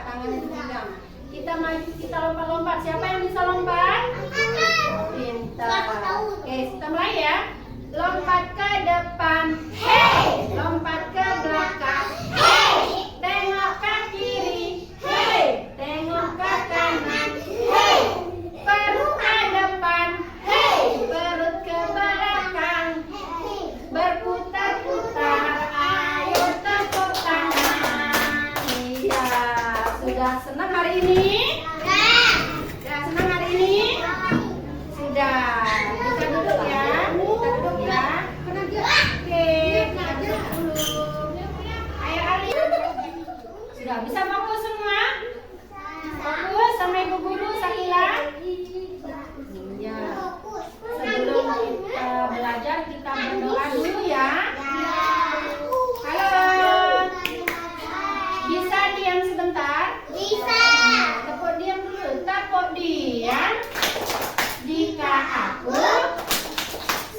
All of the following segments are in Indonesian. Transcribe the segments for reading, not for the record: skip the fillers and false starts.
tangannya dipegang. Kita maju, kita lompat-lompat. Siapa yang bisa lompat? Pintar. Oke, kita mulai ya. Lompat ke depan. Hey! Lompat ke belakang. Hey! Tengok ke kiri. Hey! Tengok ke kanan. Hey! Perut ke depan. Hey! Perut ke belakang. Berputar-putar. Ayo tepuk tangan. Iya, sudah senang hari ini? Sudah senang hari ini? Sudah. Kita duduk ya. Kita duduk ya. Oke, kita duduk dulu. Ayo Ali. Sudah bisa fokus semua? Fokus sama Ibu Guru Sakila. Iya. Sebelum kita belajar kita berdoa dulu ya. Halo. Bisa diam sebentar? Tepuk diam dulu. Tepuk diam. Jika aku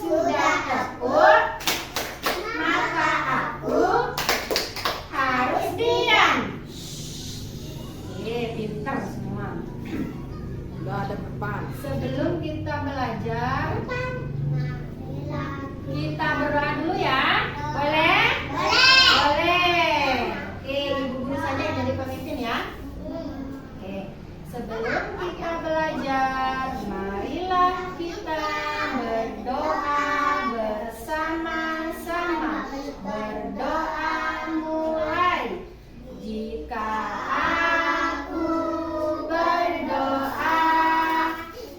sudah tepuk, maka aku harus diam. Oke, pintar semua. Udah ada depan. Sebelum kita belajar, kita berdoa dulu ya. Boleh? Boleh. Oke, Ibu Guru saja yang jadi pemimpin ya. Oke, sebelum kita belajar, marilah kita berdoa bersama-sama. Berdoa mulai. Jika aku berdoa,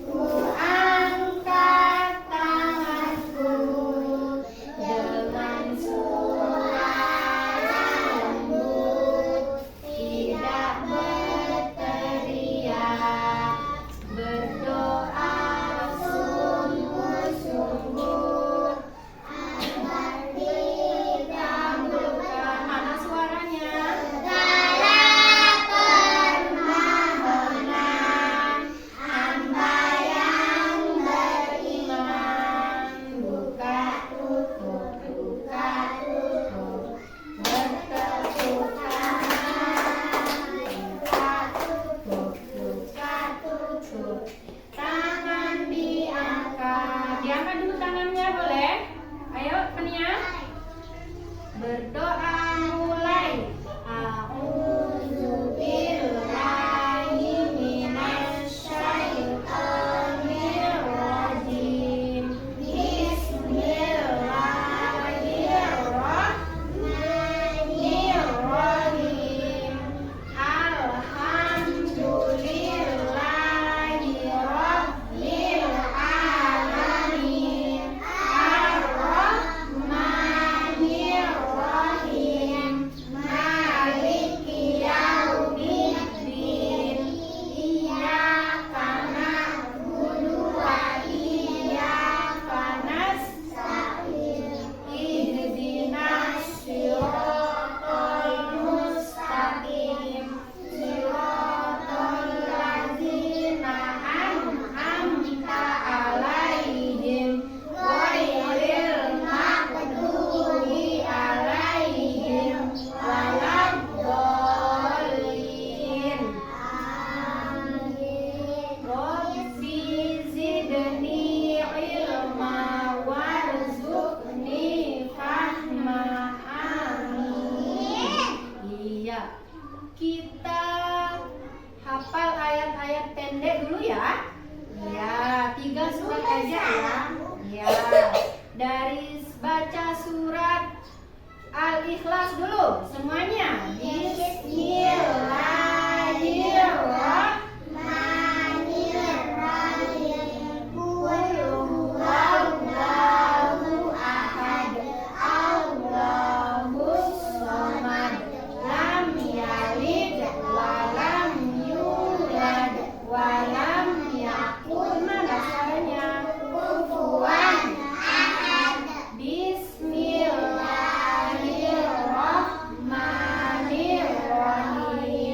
ku angkat tanganku dengan suara lembut, tidak berteriak. Berdoa sungguh-sungguh agar dikabulkan. Mana suaranya? Segala permohonan hamba yang beriman. Buka tutup, buka tutup, bertepuk tangan. Buka tutup, buka tutup, tangan diangkat. Diangkat dulu tangannya, boleh? Ayo, Penia. Berdoa mulai. A'udzu billahi minasyaitonir rajim. Bismillahirrahmanirrahim. Alhamdulillahi rabbil alamin. Ar-Rahmanirrahim. Maliki yaumiddin. Iyyaka na'budu wa iyyaka nasta'in. Ihdinas siratal mustaqim. Siratal ladzina an'amta 'alaihim ghairil maghdubi 'alaihim waladdallin. Rabbi zidni ilma warzuqni fahma. Amin. Iya. Kita hafal ayat-ayat pendek dulu ya. Ya, 3 surat aja ya. Ya. Dari baca surat Al-Ikhlas dulu semuanya. Bismillahirrahmanirrahim. Qul huwallahu ahad. Allahus samad. Lam yalid wa lam yulad wa lam yakun. Mana suaranya? Kufuwan ahad. Bismillahirrahmanirrahim.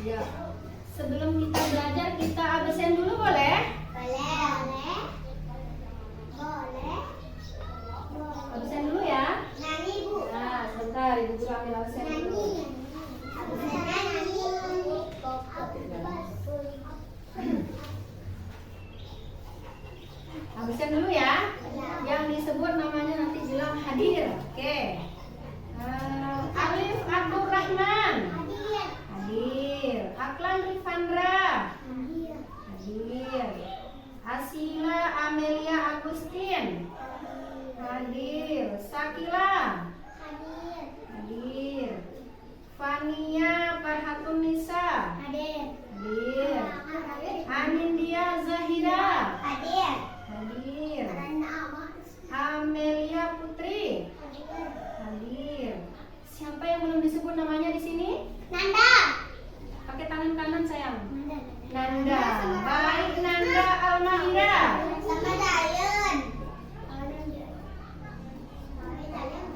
Ya. Sebelum kita belajar, kita absen dulu boleh? Boleh. Absen dulu ya. Nani, Bu. Nah, sebentar Ibu Guru ambil absen dulu. Absen dulu ya. Yang disebut namanya nanti bilang hadir. Oke. Alif Abdurrahman. Hadir. Aklan Rifandra. Hadir. Asila Amelia Agustin. Hadir. Sakila. Hadir. Fania Farhatun Nisa. Hadir. Anindya Zahira. Hadir. Amelia Putri. Hadir. Siapa yang belum disebut namanya di sini? Nanda. Pakai tangan kanan sayang. Nanda. Baik, Nanda Almahira. Sama Dayan.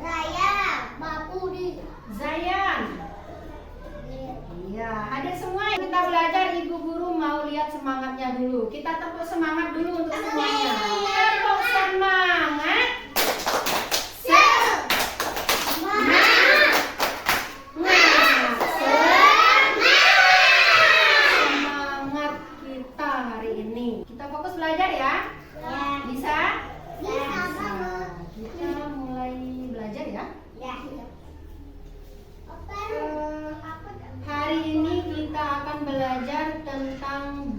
Raya. Bapudi. Zayan. Iya, hadir semua. Kita belajar, Ibu Guru mau lihat semangatnya dulu. Kita tepuk semangat dulu untuk semuanya. Tepuk semangat. Semangat kita hari ini. Kita fokus belajar ya. Bisa? Bisa. Kita mulai belajar ya. Hari ini kita akan belajar tentang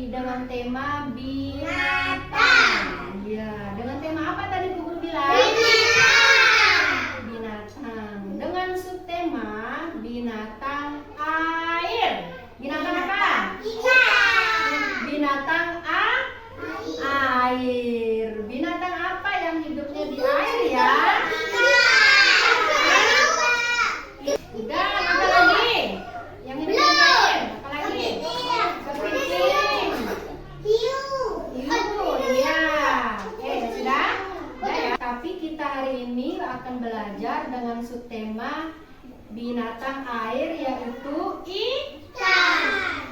dengan tema binatang. Ya, dengan tema apa tadi Bu Guru bilang? Binatang. Dengan subtema binatang air. Binatang apa? Binatang air. Binatang apa yang hidupnya di air ya? Udah, apa lagi? Yang hidup di air, apa lagi? Kepiting. Hiu, iya. Oke, sudah? Udah ya. Tapi kita hari ini akan belajar dengan subtema binatang air, yaitu ikan.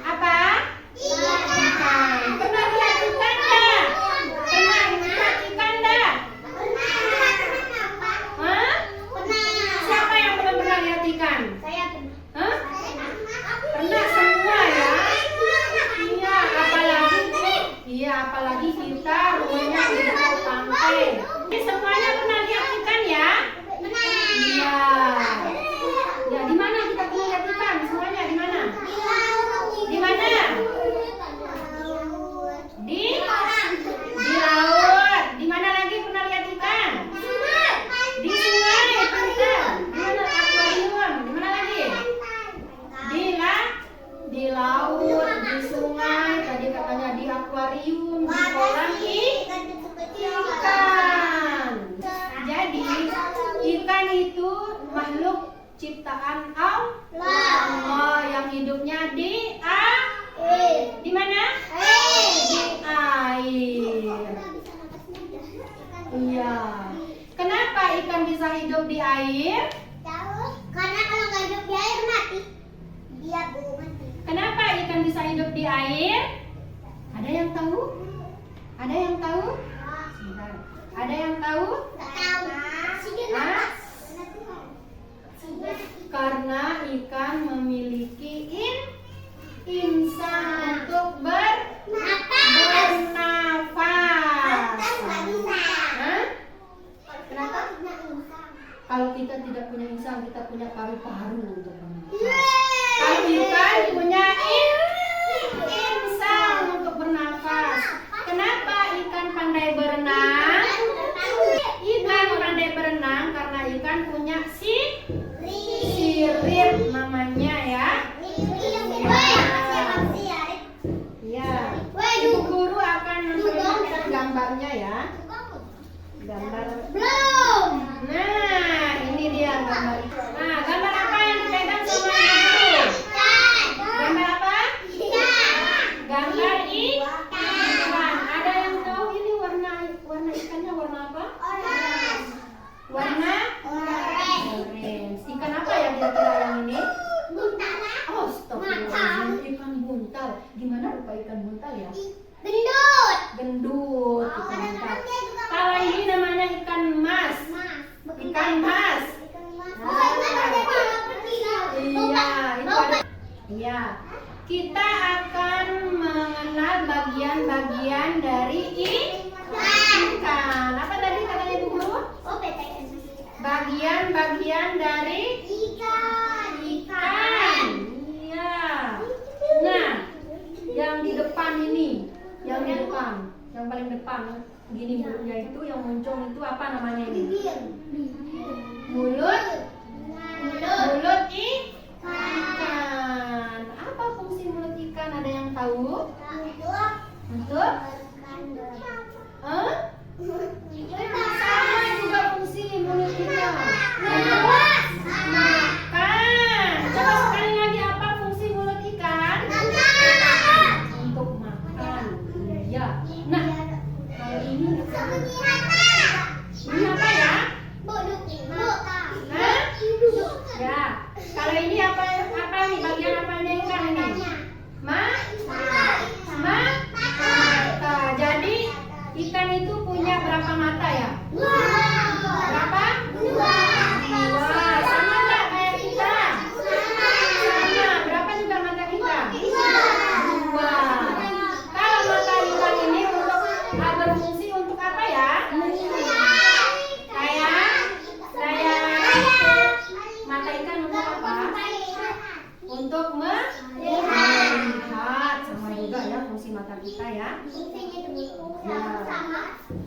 Apa? Ikan. Pernah lihat ikan enggak? Pernah lihat ikan enggak? Hah? Siapa yang belum pernah lihat ikan? Hah? Pernah semua ya? Iya, apalagi kita rumahnya di dekat pantai. Ini semuanya pernah lihat ikan ya? Iya. Ya, di mana kita pernah lihat ikan? Semuanya di mana? Di mana? Di laut. Di mana lagi pernah lihat ikan? Di sungai, pintar. Di mana akuarium? Di mana lagi? Di laut, di sungai, tadi katanya di akuarium, di kolam ikan. Jadi ikan itu makhluk ciptaan Allah yang hidupnya di air. Di mana? Di air. Iya. Kenapa ikan bisa hidup di air? Karena kalau nggak hidup di air mati. Dia mati. Kenapa ikan bisa hidup di air? Ada yang tahu? Ada yang tahu? Sebentar. Ada yang tahu? Hah? Karena ikan memiliki insang untuk bernafas. Hah? Kenapa? Kalau kita tidak punya insang, kita punya paru-paru untuk bernafas. Kalau ikan punya insang untuk bernafas. Kenapa ikan pandai berenang? Ikan pandai berenang karena ikan punya sirip namanya ya. apa ikan buntal ya? Gendut. Gendut, ikan Kadang-kadang buntal. dia juga Kalau ini namanya ikan mas. Ikan mas. Iya, itu ada. Iya. Kita akan mengenal bagian-bagian dari ikan. Apa tadi katanya Ibu Guru? Bagian-bagian dari ikan. Iya. Nah, yang di depan ini, yang paling depan, gini mulutnya itu, yang muncul itu apa namanya ini? Mulut ikan. Apa fungsi mulut ikan? Ada yang tahu? Untuk? Sama juga fungsi mulut ikan. Makan. Coba sekali lagi, apa fungsi mulut ikan? Untuk makan. Iya. Nah, kalau ini apa ya? Hah? Ya. Kalau ini apa nih? Bagian apanya ikan ini? Mata. Jadi ikan itu punya berapa mata ya? Berapa? Dua. Sama nggak kayak kita? Sama. Berapa juga mata kita? Dua. Kalau mata ikan ini berfungsi untuk apa ya? Mata ikan untuk apa? Untuk melihat. Sama juga ya fungsi mata kita ya.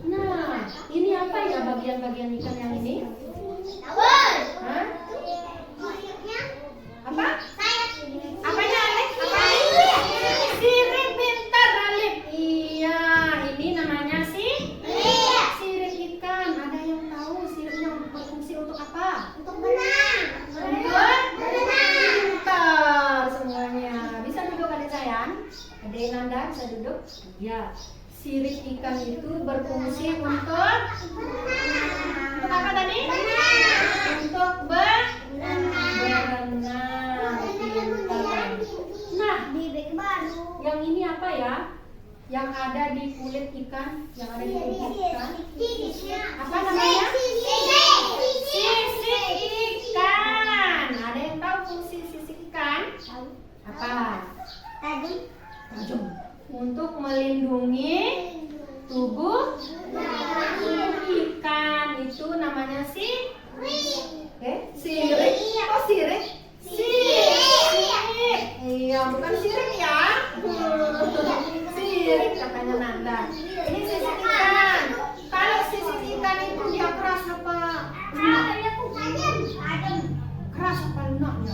Nah, ini apa ya bagian-bagian ikan yang ini? Hah? Apa? Apanya, Alif? Sirip, pintar, Alif. Iya, ini namanya sirip ikan. Ada yang tahu siripnya berfungsi untuk apa? Untuk pintar semuanya. Bisa duduk adik sayang? Adik Nanda bisa duduk? Ya. Sirip ikan itu berfungsi untuk apa tadi? Untuk berenang. Pintar. Nah, yang ini apa ya? Yang ada di kulit ikan, yang ada di kulit ikan. Apa namanya? Sisik ikan. Ada yang tahu fungsi sisik ikan? Apa? Tajam. Untuk melindungi tubuh ikan, itu namanya sirip. Oh, sirip? Sirip. Iya, bukan sirip ya. Sirip katanya Nanda. Ini sisik ikan. Kalau sisik ikan itu dia keras apa? Keras apa lunaknya?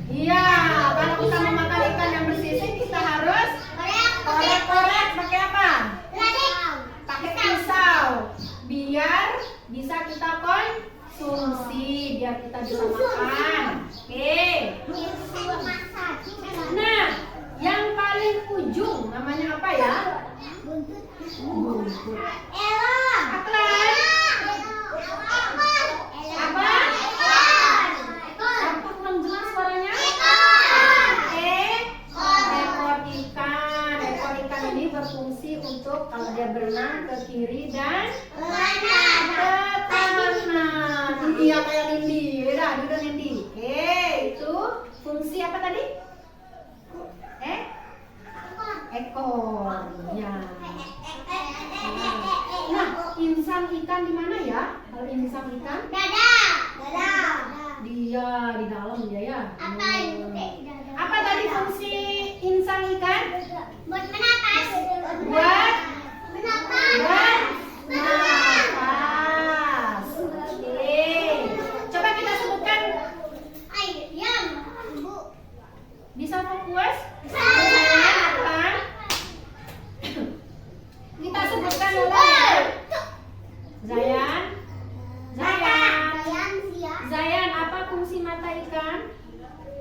Iya, kalau kita mau makan ikan yang bersisik, kita harus korek-korek pakai apa? Pakai pisau, biar bisa kita konsumsi, biar kita bisa makan. Oke. Nah, yang paling ujung namanya apa ya? Buntut. Apa? Apa kurang jelas suaranya? Ekor ikan. Ekor ikan ini berfungsi untuk kalau dia berenang ke kiri dan ke kanan. Iya kayak Nindi. Udah, duduk Nindi. Oke, itu fungsi apa tadi? Ekor. Ya. Nah, insang ikan di mana ya? Kalau insang ikan? Dia di dalam dia ya. Apa tadi fungsi insang ikan? Buat menapas. Buat napas. Oke. Coba kita sebutkan. Bisa fokus? Apa? Kita sebutkan dulu ya. Zayan, apa fungsi mata ikan?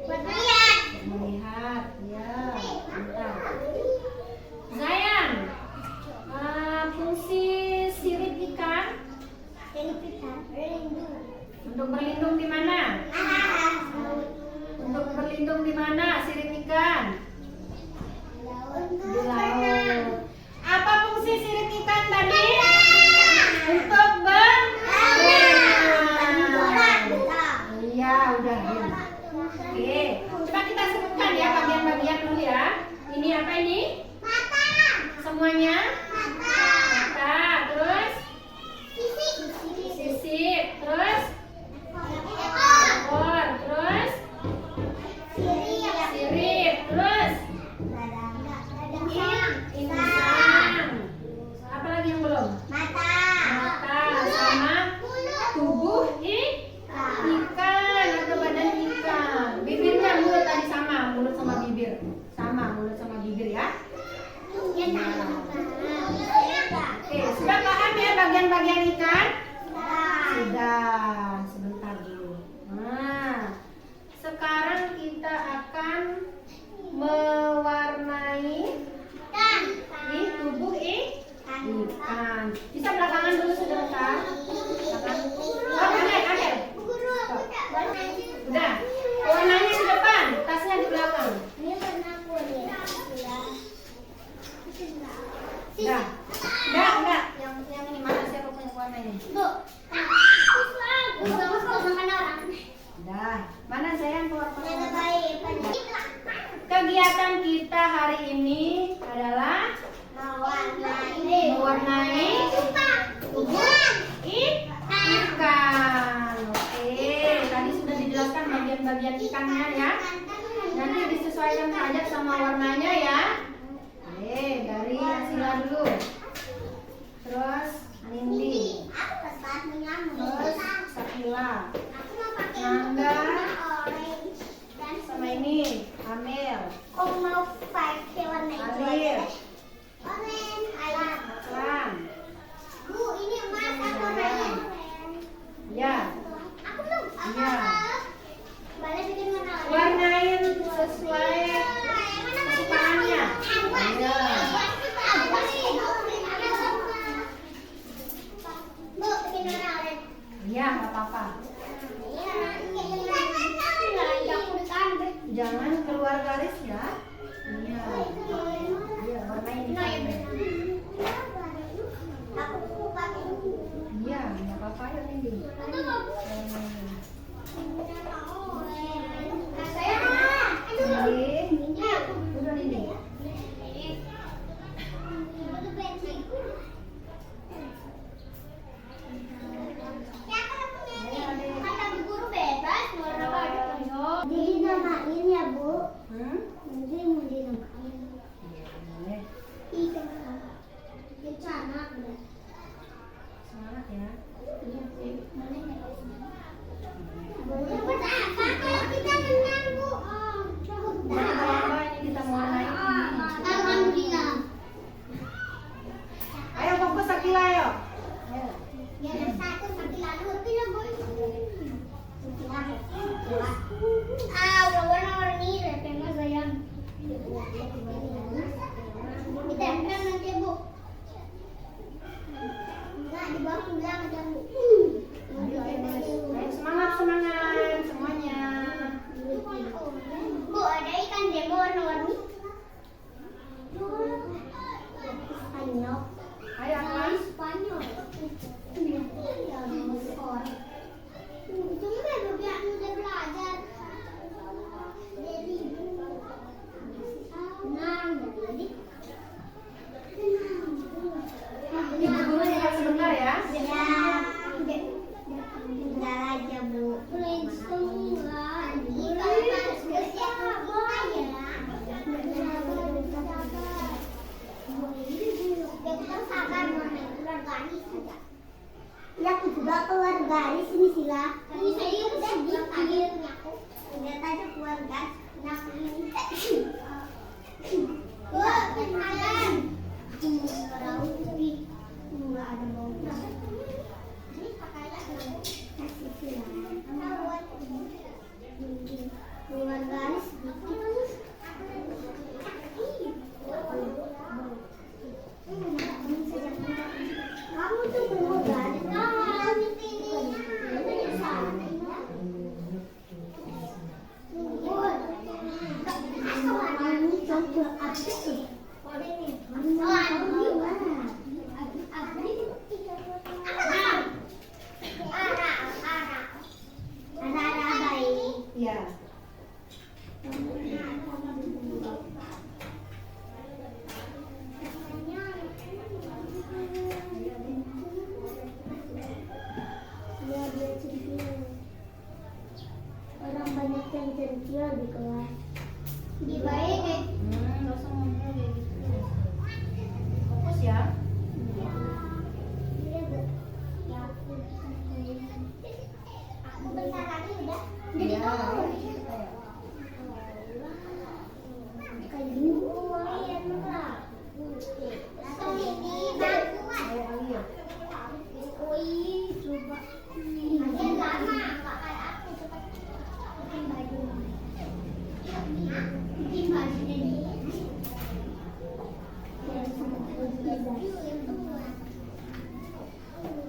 Buat melihat. Melihat, ya. Bentar. Zayan, fungsi sirip ikan untuk berlindung di mana? Untuk berlindung di udah. Ya. Oke, coba kita sebutkan ya bagian-bagian dulu ya. Ini apa ini? Mata. Semuanya? Mata. Mata, terus sisik, terus ekor, terus sirip, terus insang. Apa lagi yang belum? Mata sama tubuh ikan atau badan ikan. Bibirnya mulut tadi sama, mulut sama bibir. Sama, mulut sama bibir ya. Oke, sudah paham ya bagian-bagian ikan? Sudah, sebentar dulu. Nah, sekarang kita akan mewarnai tubuh ikan. Bisa belakangan dulu sebentar. Adel. Udah. Warnanya di depan, tasnya di belakang. Enggak. Yang ini mana siapa punya warnanya? Udah. Mana sayang warnanya? Kegiatan kita hari ini adalah mewarnai tubuh ikan. Oke, tadi sudah dijelaskan bagian-bagian ikannya ya. Nanti disesuaikan saja sama warnanya ya. Oke, dari Asila dulu. Terus Nindi. Terus Sakila. Nanda. Sama ini Amel. Alif. Akram. Ya. Ya. Warnain sesuai kesukaannya. Ya. Iya, nggak apa-apa. Jangan keluar garis ya. Iya. Iya, warnain. Iya, nggak apa-apa ya Nindi. Nindi. Udah Nindi. Jadi namain ya Bu. Hmm? Jadi Iya. Dia centil. Orang banyak yang centil di kelas. Di baik deh. Nggak usah ngomong kayak gitu. Fokus ya. Aku bentar lagi udah jadi Iya. tahu. Kayak gini. Iya, enggak. Ini bantuan. Ayo Alia. Wih, coba. Dia lama, nggak kayak aku. Coba bikin baju. Bikin baju ini.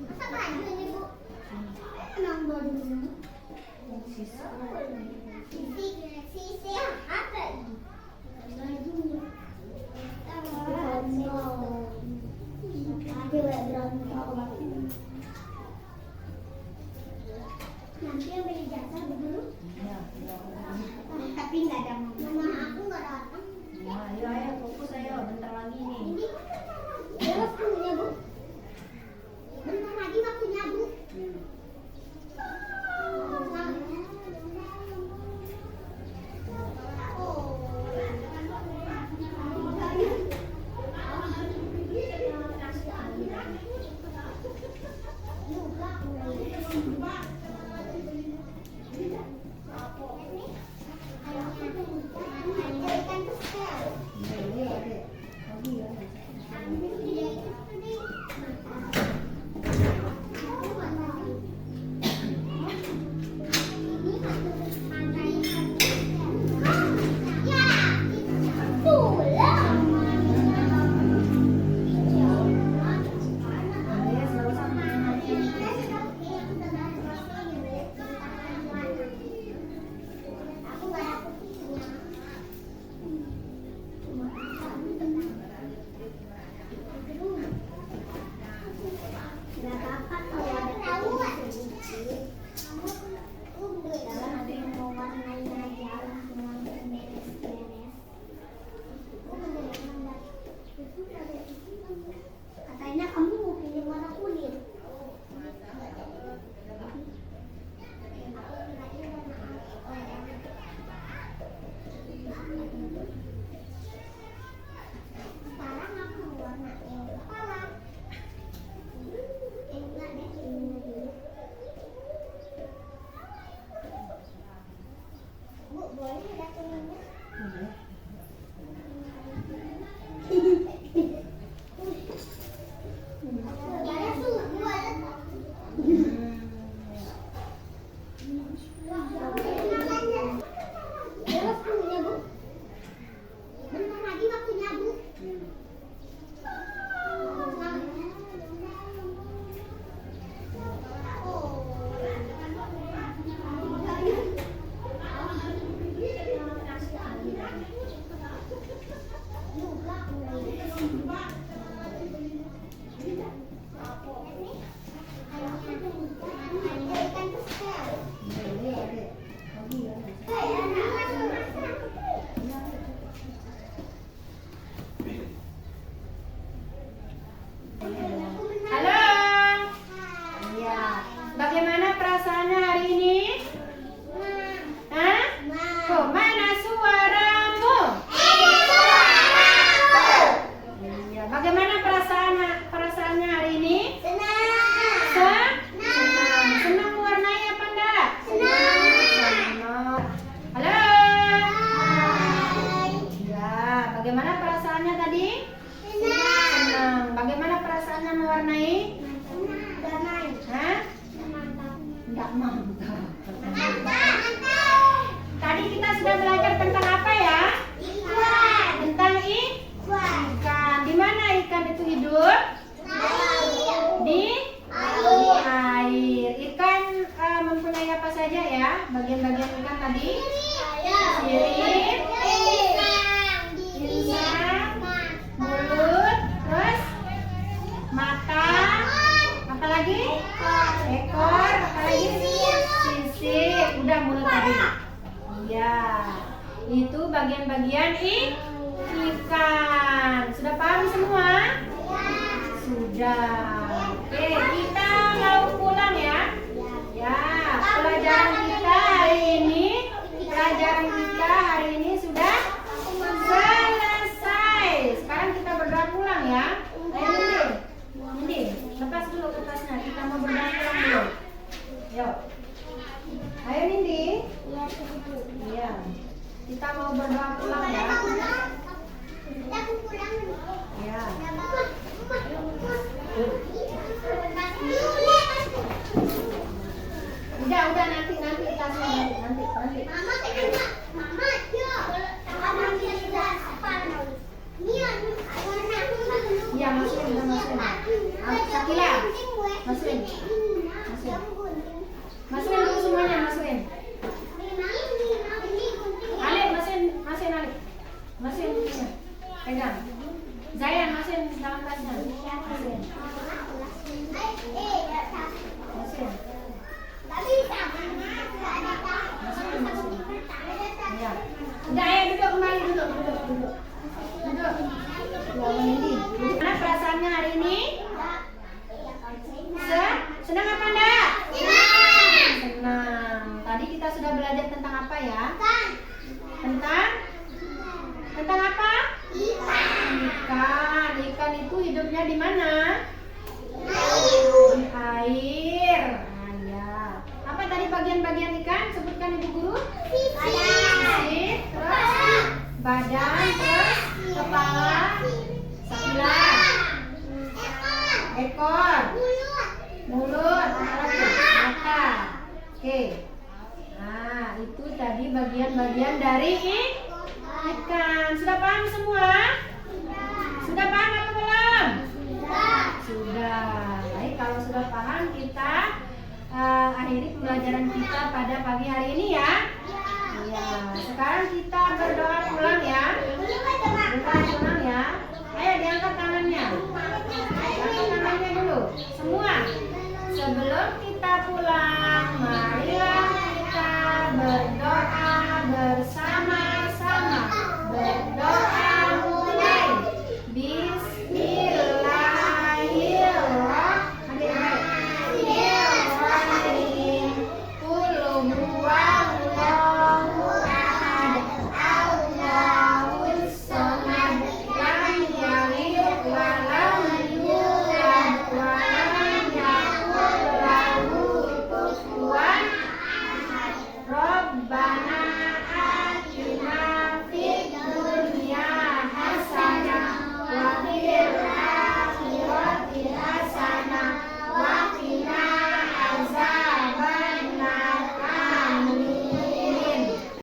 Masa baju ini, Bu? Emang bajunya? Sisi apa ini? Bajunya. Nanti yang beli jasa dulu. Iya. Tapi nggak ada mama aku nggak datang. Ya, ayo fokus ayo. Bentar lagi nih. Ini terus punya Bu. Bentar lagi waktunya Bu. Katanya kamu mau pilih warna kulit. Sekarang aku warna yang kepala. Enggak deh, ini dulu. Bu, boleh ada kuningnya? Ada susu ada. Terus punya Bu. Bentar lagi waktunya Bu. Halo. Iya. Bagaimana perasaannya hari ini? Hah? Kok mana suaramu? Iya. Bagaimana perasaannya hari ini? Senang. Senang mewarnai apa enggak? Senang. Halo. Iya. Bagaimana perasaannya tadi? Senang. Bagaimana perasaannya mewarnai? Hah? Enggak mantap. Tadi kita sudah belajar tentang apa ya? Tentang ikan. Di mana ikan itu hidup? Di air. Ikan mempunyai apa saja ya? Bagian-bagian ikan tadi? Sirip, insang, mulut, terus mata, apa lagi? Ekor, apa lagi? Sisik. Udah mulut tadi. Ya, itu bagian-bagian ikan. Sudah paham semua? Sudah. Oke, kita mau pulang ya. Ya, pelajaran kita hari ini sudah selesai. Sekarang kita berdoa pulang ya. Ayo Nindi, lepas dulu kertasnya. Kita mau berdoa pulang dulu. Yuk. Ayo Nindi. Iya. Kita mau berdoa pulang ya. Ya. Udah nanti tasnya nanti. Iya, masukin. Sakila. Masukin dulu semuanya, masukin. Alif, masukin Alif. Masukin dulunya. Pegang. Zayan, masukin dalam tasnya. Masukin. Ya. Udah, ayo duduk kembali, duduk. Gimana perasaannya hari ini? Senang apa enggak? Senang. Tadi kita sudah belajar tentang apa ya? Tentang apa? Ikan itu hidupnya di mana? Di air. Nah, ya. Apa tadi bagian-bagian ikan? Sebutkan Ibu Guru. Sisik, terus badan, terus kepala, sakila, ekor, mulut, mata. Oke. Nah, itu tadi bagian-bagian dari ikan. Sudah paham semua? Sudah paham apa belum? Sudah. Baik, kalau sudah paham kita akhiri pembelajaran kita pada pagi hari ini ya.